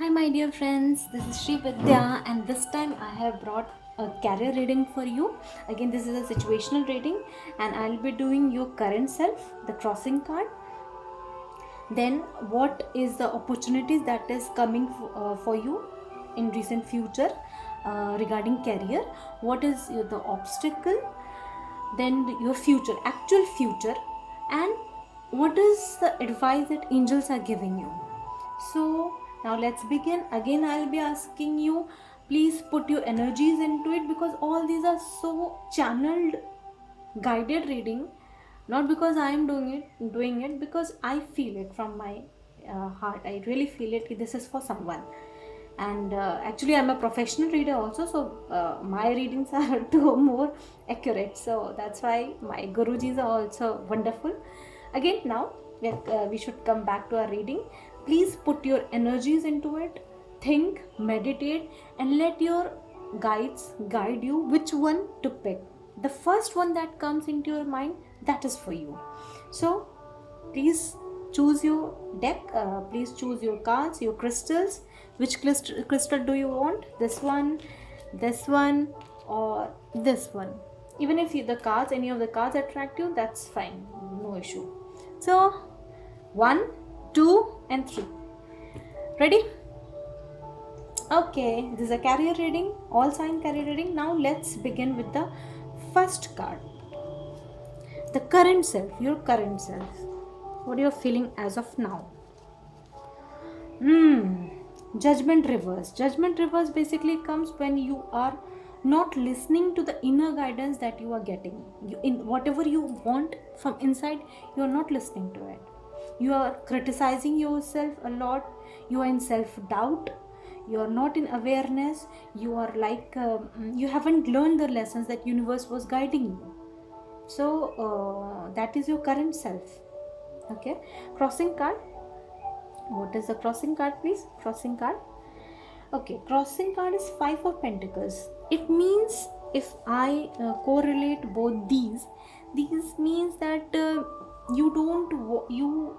Hi, my dear friends. This is Sri Vidya, and this time I have brought a career reading for you. Again, this is a situational reading, and I'll be doing your current self, the crossing card. Then, what is the opportunities that is coming for you in recent future regarding career? What is the obstacle? Then your future, actual future, and what is the advice that angels are giving you. So now let's begin. Again, I'll be asking you, please put your energies into it, because all these are so channeled, guided reading. Not because I am doing it because I feel it from my heart. I really feel it. This is for someone. And actually, I'm a professional reader also, so my readings are too more accurate. So that's why my gurujis are also wonderful. Again, now we should come back to our reading. Please put your energies into it, think, meditate, and let your guides guide you which one to pick. The first one that comes into your mind, that is for you. So please choose your deck, please choose your cards, your crystals. Which crystal do you want? This one, or this one? Even if the cards, any of the cards attract you, that's fine, no issue. So 1, 2 and 3. Ready? Okay, this is a career reading, all sign career reading. Now let's begin with the first card. The current self, your current self. What you're feeling as of now. Judgment reverse. Judgment reverse basically comes when you are not listening to the inner guidance that you are getting. In whatever you want from inside, you are not listening to it. You are criticizing yourself a lot. You are in self doubt. You are not in awareness. You are like you haven't learned the lessons that universe was guiding you. So that is your current self. Okay, crossing card. What is the crossing card, please? Crossing card. Okay, crossing card is 5 of Pentacles. It means, if I correlate both these means that you don't you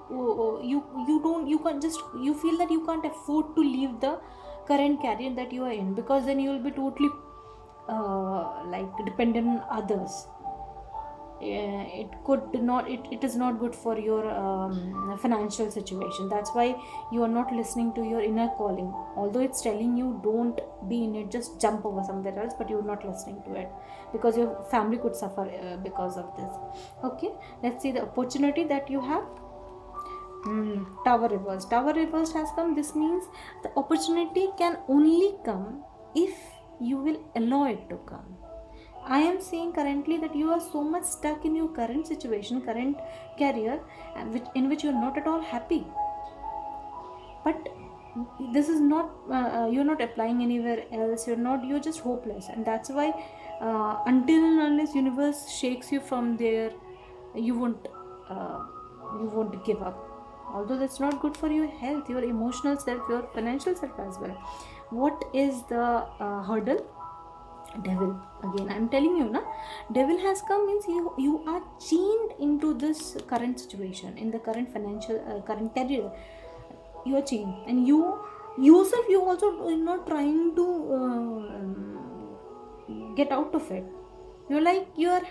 can't just, you feel that you can't afford to leave the current career that you are in, because then you will be totally like dependent on others. It is not good for your financial situation. That's why you are not listening to your inner calling, although it's telling you don't be in it, just jump over somewhere else, but you're not listening to it, because your family could suffer because of this. Okay, let's see the opportunity that you have. Tower reversed. Tower reversed has come. This means the opportunity can only come if you will allow it to come. I am seeing currently that you are so much stuck in your current situation, current career, in which you are not at all happy. But this is not, you're not applying anywhere else. You're just hopeless, and that's why until and unless universe shakes you from there, you won't give up. Although that's not good for your health, your emotional self, your financial self as well. What is the hurdle? Devil. Again, I'm telling you, na, devil has come means you are chained into this current situation, in the current financial current career. You are chained, and you yourself, you also not trying to get out of it. You're like, you are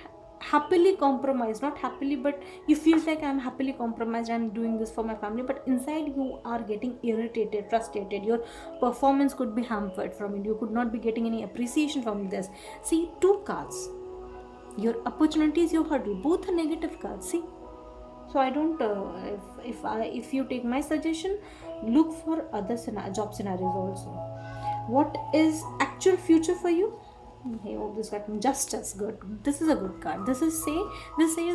happily compromised, not happily, but you feel like, I'm happily compromised, I'm doing this for my family, but inside you are getting irritated, frustrated. Your performance could be hampered from it. You could not be getting any appreciation from this. See, 2 cards, your opportunities, your hurdle, both are negative cards. See, so I don't if you take my suggestion, look for other job scenarios also. What is actual future for you? Hey, oh, this got justice. Good. This is a good card. This says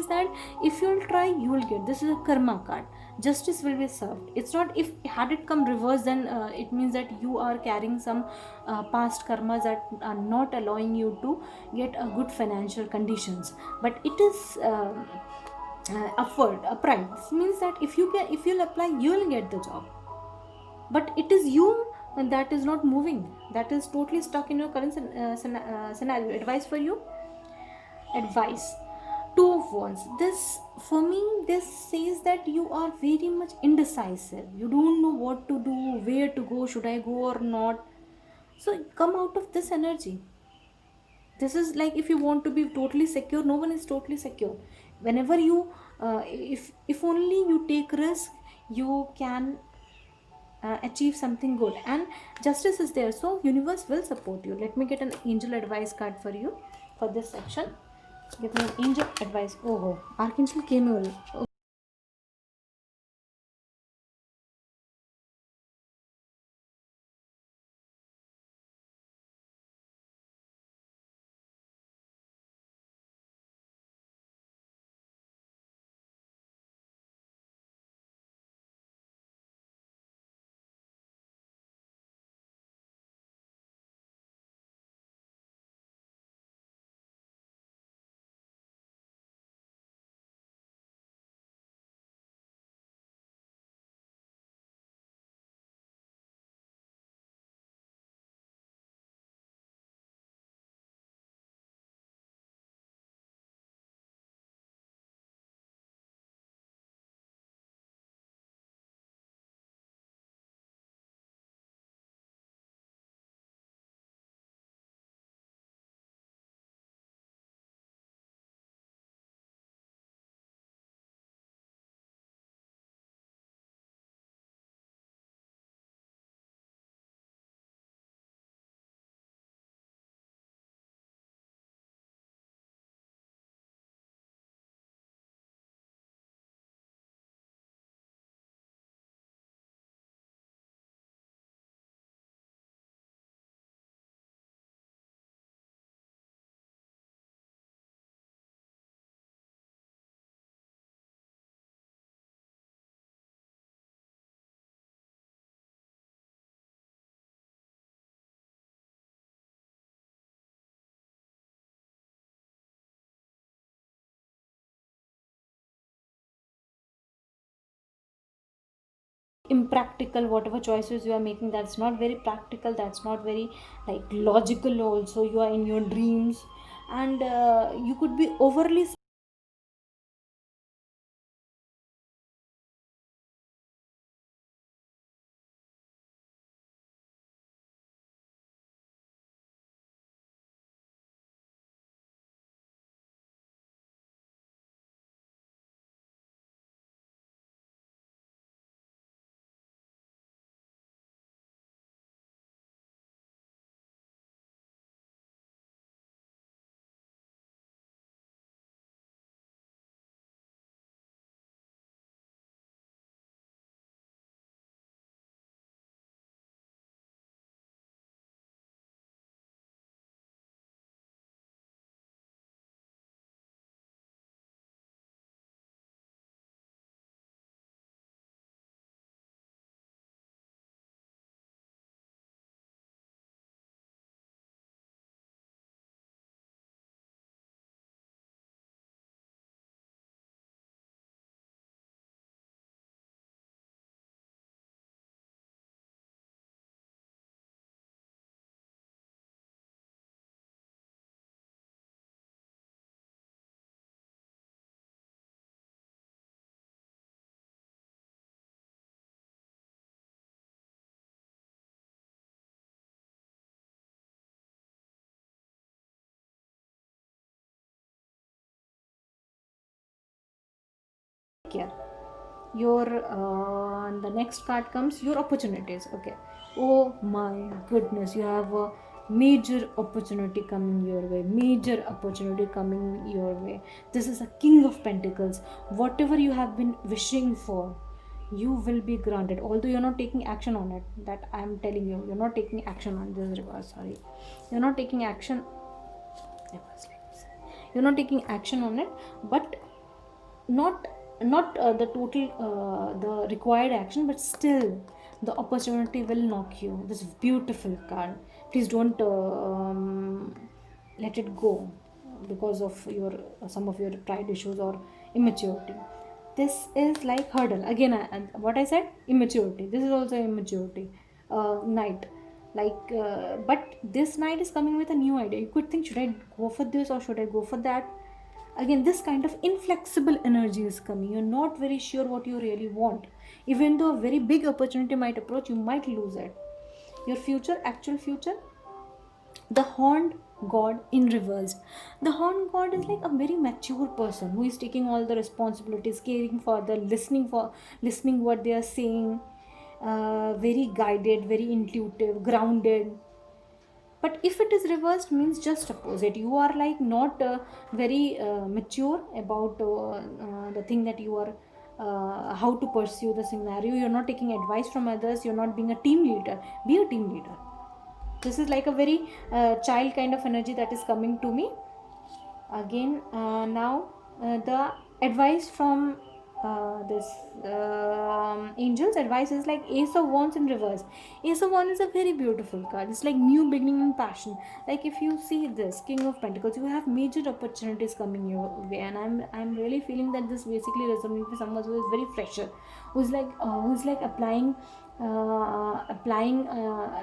that if you'll try, you will get. This is a karma card. Justice will be served. It's not, if had it come reverse, then it means that you are carrying some past karmas that are not allowing you to get a good financial conditions. But it is upward, upright. This means that if you'll apply, you will get the job. But it is you that is not moving, that is totally stuck in your current scenario. Advice for you. Advice. Two of wands, this for me, this says that you are very much indecisive, you don't know what to do, where to go, should I go or not. So come out of this energy. This is like, if you want to be totally secure, no one is totally secure. Whenever you if only you take risk, you can achieve something good, and justice is there, so universe will support you. Let me get an angel advice card for you for this section. Give me an angel advice. Oh, archangel Kemuel. Impractical, whatever choices you are making, that's not very practical, that's not very like logical. Also, you are in your dreams, and you could be overly care. Your the next card comes your opportunities. Okay, oh my goodness, you have a major opportunity coming your way, major opportunity coming your way. This is a king of pentacles. Whatever you have been wishing for, you will be granted, although you're not taking action on it. That I'm telling you, you're not taking action on this regard. Sorry, you're not taking action. I was like this. You're not taking action on it, but not the total the required action, but still the opportunity will knock you. This beautiful card. Please don't let it go because of your some of your pride issues or immaturity. This is like hurdle again. What I said, immaturity, this is also immaturity. Knight, like but this knight is coming with a new idea. You could think, should I go for this or should I go for that? Again, this kind of inflexible energy is coming. You're not very sure what you really want. Even though a very big opportunity might approach, you might lose it. Your future, actual future, the horned god in reverse. The horned god is like a very mature person who is taking all the responsibilities, caring for the listening what they are saying, very guided, very intuitive, grounded. But if it is reversed, means just opposite. You are like not very mature about the thing that you are how to pursue the scenario. You're not taking advice from others. You're not being a team leader. Be a team leader. This is like a very child kind of energy that is coming to me. Again, now the advice from this angels advice is like Ace of Wands in reverse. Ace of Wands is a very beautiful card. It's like new beginning and passion. Like if you see this King of Pentacles, you have major opportunities coming your way, and I'm really feeling that this basically resonates with someone who is very fresher, who's like applying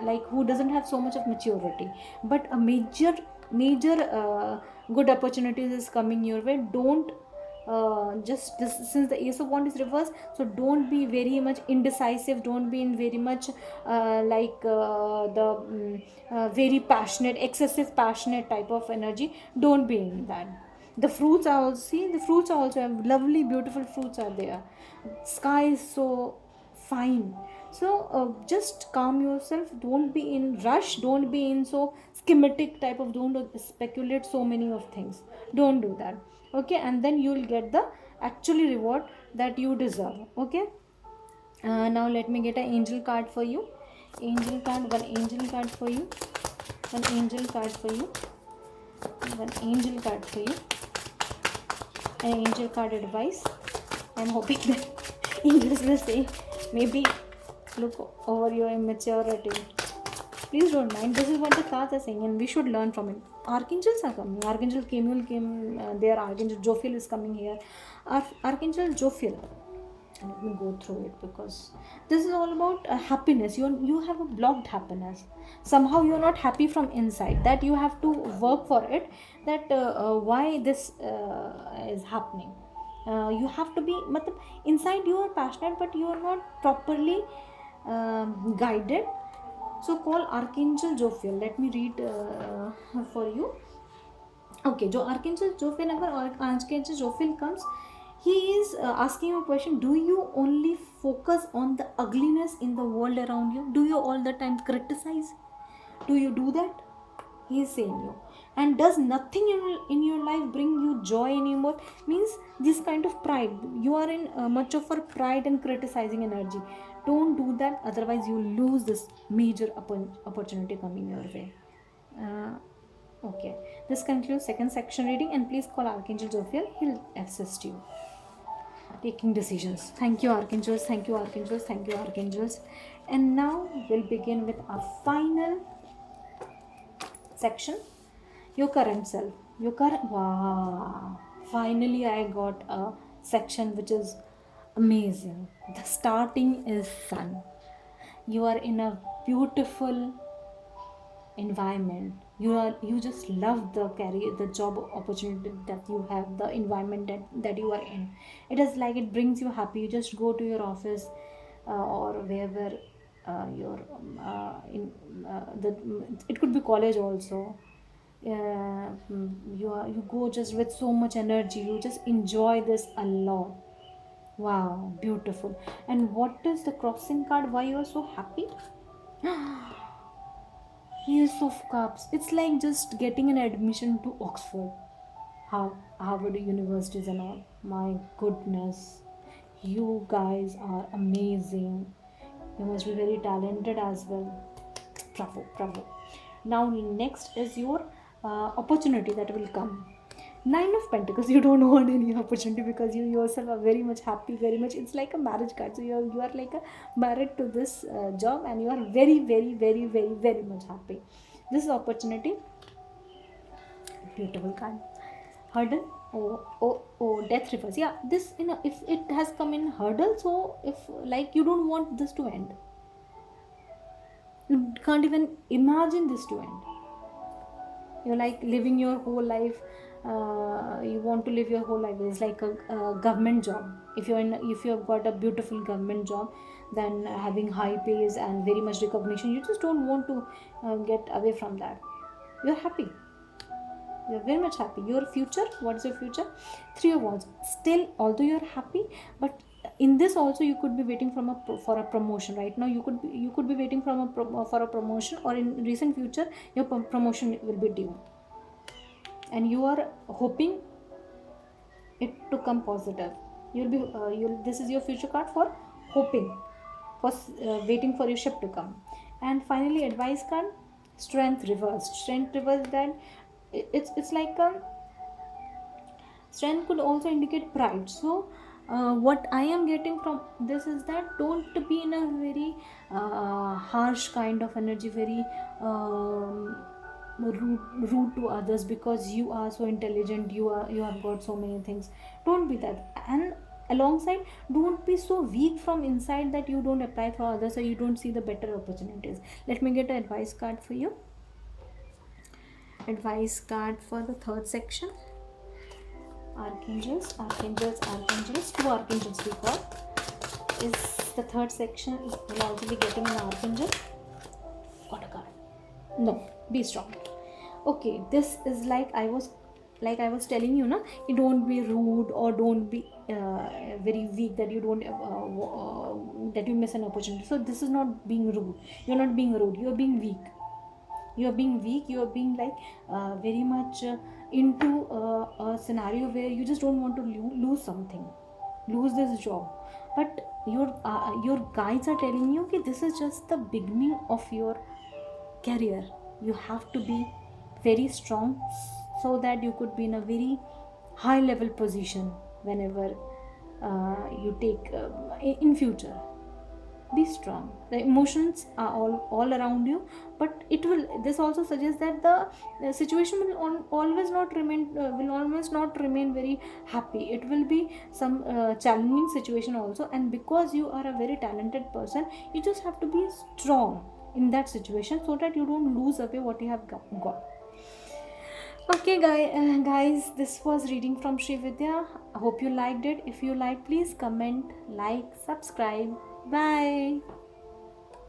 like who doesn't have so much of maturity, but a major good opportunities is coming your way. Don't just this, since the Ace of Wands is reversed, so don't be very much indecisive. Don't be in very much very passionate, excessive passionate type of energy. Don't be in that. The fruits are also, see, the fruits are also have lovely beautiful fruits are there. Sky is so fine. So just calm yourself. Don't be in rush. Don't be in so schematic type of, don't speculate so many of things. Don't do that. Okay, and then you will get the actually reward that you deserve. Okay, now let me get an angel card for you. Angel card, one angel card for you, one angel card for you, one angel card for you, an angel card advice. I'm hoping that angels will say, maybe look over your immaturity. Please don't mind. This is what the cards are saying, and we should learn from it. Archangels are coming. Archangel Kemuel came there. Archangel Jophiel is coming here. Archangel Jophiel. Let me go through it, because this is all about happiness. You have a blocked happiness. Somehow you are not happy from inside. That you have to work for it. That why this is happening. You have to be, inside you are passionate, but you are not properly guided. So call Archangel Jophiel. Let me read for you. Okay, जो Archangel Jophiel, अगर Archangel Jophiel comes, he is asking you a question. Do you only focus on the ugliness in the world around you? Do you all the time criticize? Do you do that? He is saying you. And does nothing in your life bring you joy anymore? Means this kind of pride. You are in much of a pride and criticizing energy. Don't do that, otherwise you lose this major opportunity coming your way. Okay, this concludes second section reading, and please call Archangel Jophiel. He'll assist you taking decisions. Thank you, Archangels. Thank you, Archangels. Thank you, Archangels. And now we'll begin with our final section, your current self. Your current, wow, finally I got a section which is amazing. The starting is sun. You are in a beautiful environment. You just love the career, the job opportunity that you have, the environment that you are in. It is like it brings you happy. You just go to your office or wherever your in the it could be college also. You go just with so much energy. You just enjoy this a lot. Wow, beautiful. And what is the crossing card? Why you are so happy? Ace of Cups. It's like just getting an admission to Oxford, Harvard universities and all. My goodness, you guys are amazing. You must be very talented as well. Bravo, bravo. Now next is your opportunity that will come. Nine of Pentacles. You don't want any opportunity because you yourself are very much happy, very much. It's like a marriage card. So you are like a married to this job, and you are very, very, very, very, very much happy. This opportunity, beautiful card. Hurdle. Oh, death reverse. Yeah, this, if it has come in hurdle, so if like you don't want this to end, you can't even imagine this to end. You're like living your whole life you want to live your whole life. It's like a government job. If you have got a beautiful government job, then having high pays and very much recognition, you just don't want to get away from that. You're happy, you're very much happy. Your future, what's your future? Three of wands. Still, although you're happy, but in this also you could be waiting from for a promotion. Right now you could be waiting for a promotion, or in recent future your promotion will be due, and you are hoping it to come positive. You'll this is your future card for hoping, for waiting for your ship to come. And finally, advice card, strength reversed. Strength reversed, that it's like a strength could also indicate pride. So what I am getting from this is that don't be in a very harsh kind of energy, very rude to others, because you are so intelligent, you have got so many things. Don't be that. And alongside, don't be so weak from inside that you don't apply for others, or you don't see the better opportunities. Let me get an advice card for you. Advice card for the third section. Archangels, two archangels we got. Is the third section will also be getting an archangel? Got a card. No, be strong. Okay, this is like I was telling you, na, you don't be rude, or don't be very weak, that you don't that you miss an opportunity. So this is not being rude. You're not being rude. You're being weak. You are being weak. You are being like very much into a scenario where you just don't want to lose something, lose this job. But your guides are telling you that this is just the beginning of your career. You have to be very strong, so that you could be in a very high level position whenever you take in future. Be strong. The emotions are all around you, but this also suggests that the situation will always not remain very happy. It will be some challenging situation also, and because you are a very talented person, you just have to be strong in that situation, so that you don't lose away what you have got. Okay, guys, this was reading from Sri Vidya. I hope you liked it. If you like, please comment, like, subscribe. Bye.